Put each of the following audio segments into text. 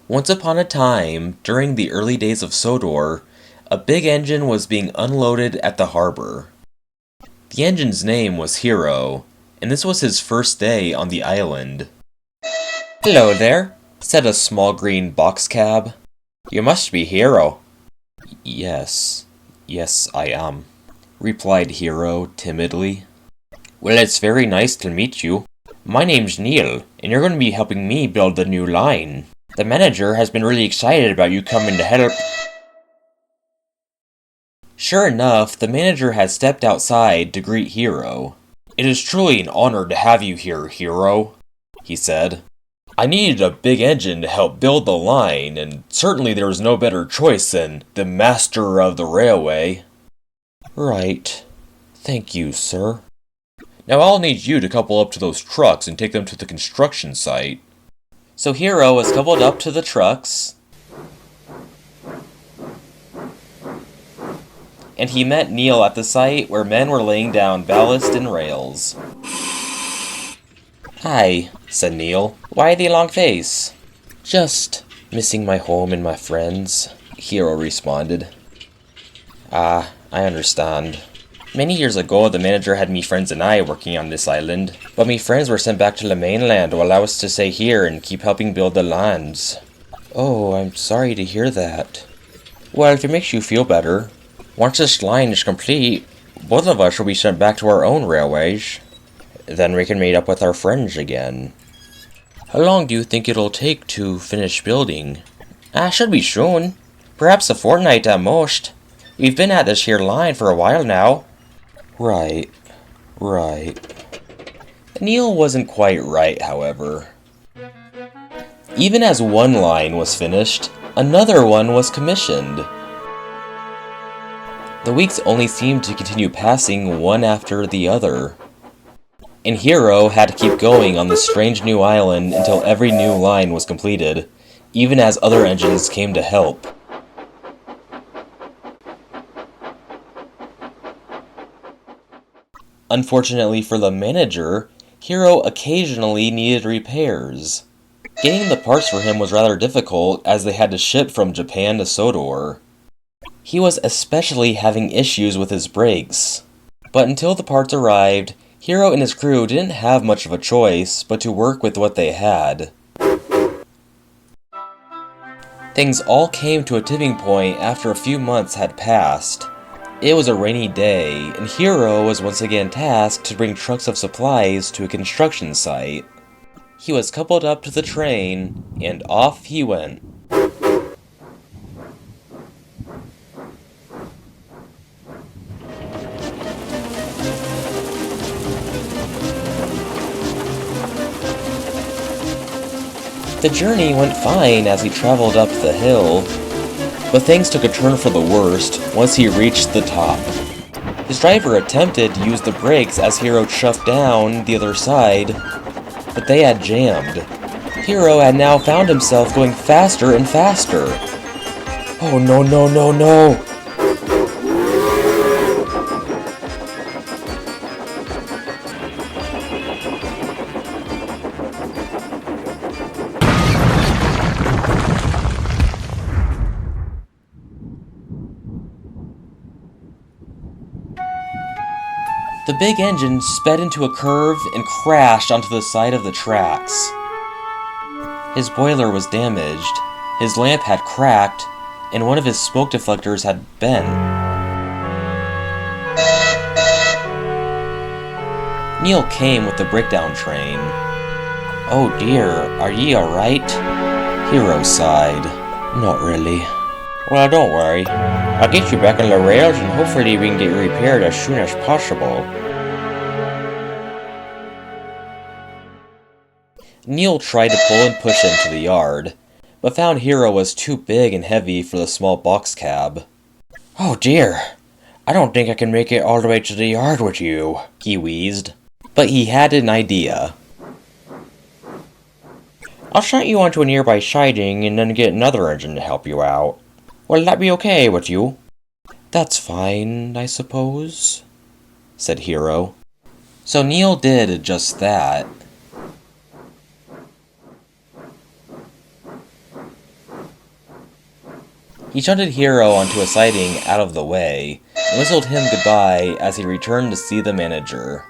Once upon a time, during the early days of Sodor, a big engine was being unloaded at the harbor. The engine's name was Hiro, and this was his first day on the island. "Hello there," said a small green box cab. "You must be Hiro." Yes, I am," replied Hiro timidly. "Well, it's very nice to meet you. My name's Neil, and you're going to be helping me build the new line. The manager has been really excited about you coming to help." Sure enough, the manager had stepped outside to greet Hiro. "It is truly an honor to have you here, Hiro," he said. "I needed a big engine to help build the line, and certainly there was no better choice than the master of the railway." "Right. Thank you, sir." "Now I'll need you to couple up to those trucks and take them to the construction site." So Hiro was coupled up to the trucks, and he met Neil at the site where men were laying down ballast and rails. "Hi," said Neil. "Why the long face?" "Just missing my home and my friends," Hiro responded. "Ah, I understand. Many years ago, the manager had me friends and I working on this island, but me friends were sent back to the mainland while I was to stay here and keep helping build the lands." "Oh, I'm sorry to hear that." "Well, if it makes you feel better, once this line is complete, both of us will be sent back to our own railways. Then we can meet up with our friends again." "How long do you think it'll take to finish building?" Should be soon. Perhaps a fortnight at most. We've been at this here line for a while now." Right. Neil wasn't quite right, however. Even as one line was finished, another one was commissioned. The weeks only seemed to continue passing one after the other, and Hiro had to keep going on this strange new island until every new line was completed, even as other engines came to help. Unfortunately for the manager, Hiro occasionally needed repairs. Getting the parts for him was rather difficult as they had to ship from Japan to Sodor. He was especially having issues with his brakes. But until the parts arrived, Hiro and his crew didn't have much of a choice but to work with what they had. Things all came to a tipping point after a few months had passed. It was a rainy day, and Hiro was once again tasked to bring trucks of supplies to a construction site. He was coupled up to the train, and off he went. The journey went fine as he traveled up the hill, but things took a turn for the worst once he reached the top. His driver attempted to use the brakes as Hiro chuffed down the other side, but they had jammed. Hiro had now found himself going faster and faster. Oh no. The big engine sped into a curve and crashed onto the side of the tracks. His boiler was damaged, his lamp had cracked, and one of his smoke deflectors had bent. Neil came with the breakdown train. "Oh dear, are ye alright?" Hiro sighed. "Not really." "Well, don't worry. I'll get you back on the rails and hopefully we can get you repaired as soon as possible." Neil tried to pull and push him to the yard, but found Hiro was too big and heavy for the small box cab. "Oh dear, I don't think I can make it all the way to the yard with you," he wheezed. But he had an idea. "I'll shunt you onto a nearby siding and then get another engine to help you out. Will that be okay with you?" "That's fine, I suppose," said Hiro. So Neil did just that. He shunted Hiro onto a siding out of the way, and whistled him goodbye as he returned to see the manager.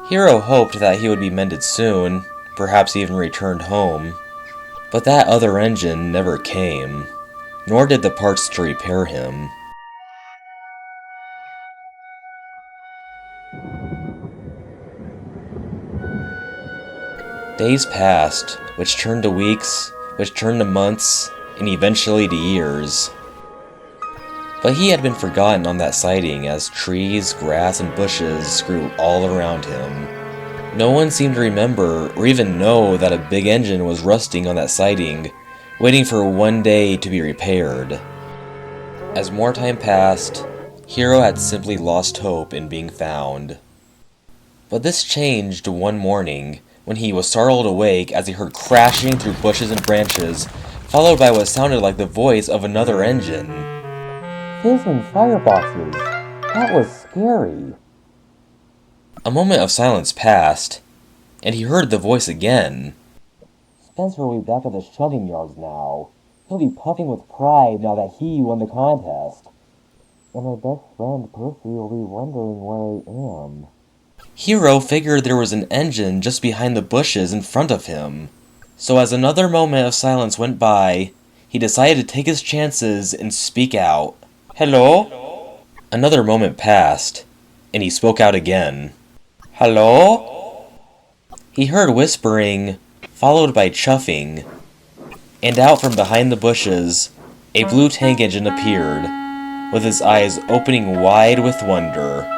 Hiro hoped that he would be mended soon, perhaps even returned home. But that other engine never came, nor did the parts to repair him. Days passed, which turned to weeks, which turned to months, and eventually to years. But he had been forgotten on that siding as trees, grass, and bushes grew all around him. No one seemed to remember or even know that a big engine was rusting on that siding, waiting for one day to be repaired. As more time passed, Hiro had simply lost hope in being found. But this changed one morning, when he was startled awake as he heard crashing through bushes and branches, followed by what sounded like the voice of another engine. "Fizzling fireboxes! That was scary!" A moment of silence passed, and he heard the voice again. "Spencer will be back at the shoving yards now. He'll be puffing with pride now that he won the contest. And my best friend Percy will be wondering where I am." Hiro figured there was an engine just behind the bushes in front of him. So as another moment of silence went by, he decided to take his chances and speak out. "Hello?" Another moment passed, and he spoke out again. "Hello?" He heard whispering, followed by chuffing, and out from behind the bushes, a blue tank engine appeared, with its eyes opening wide with wonder.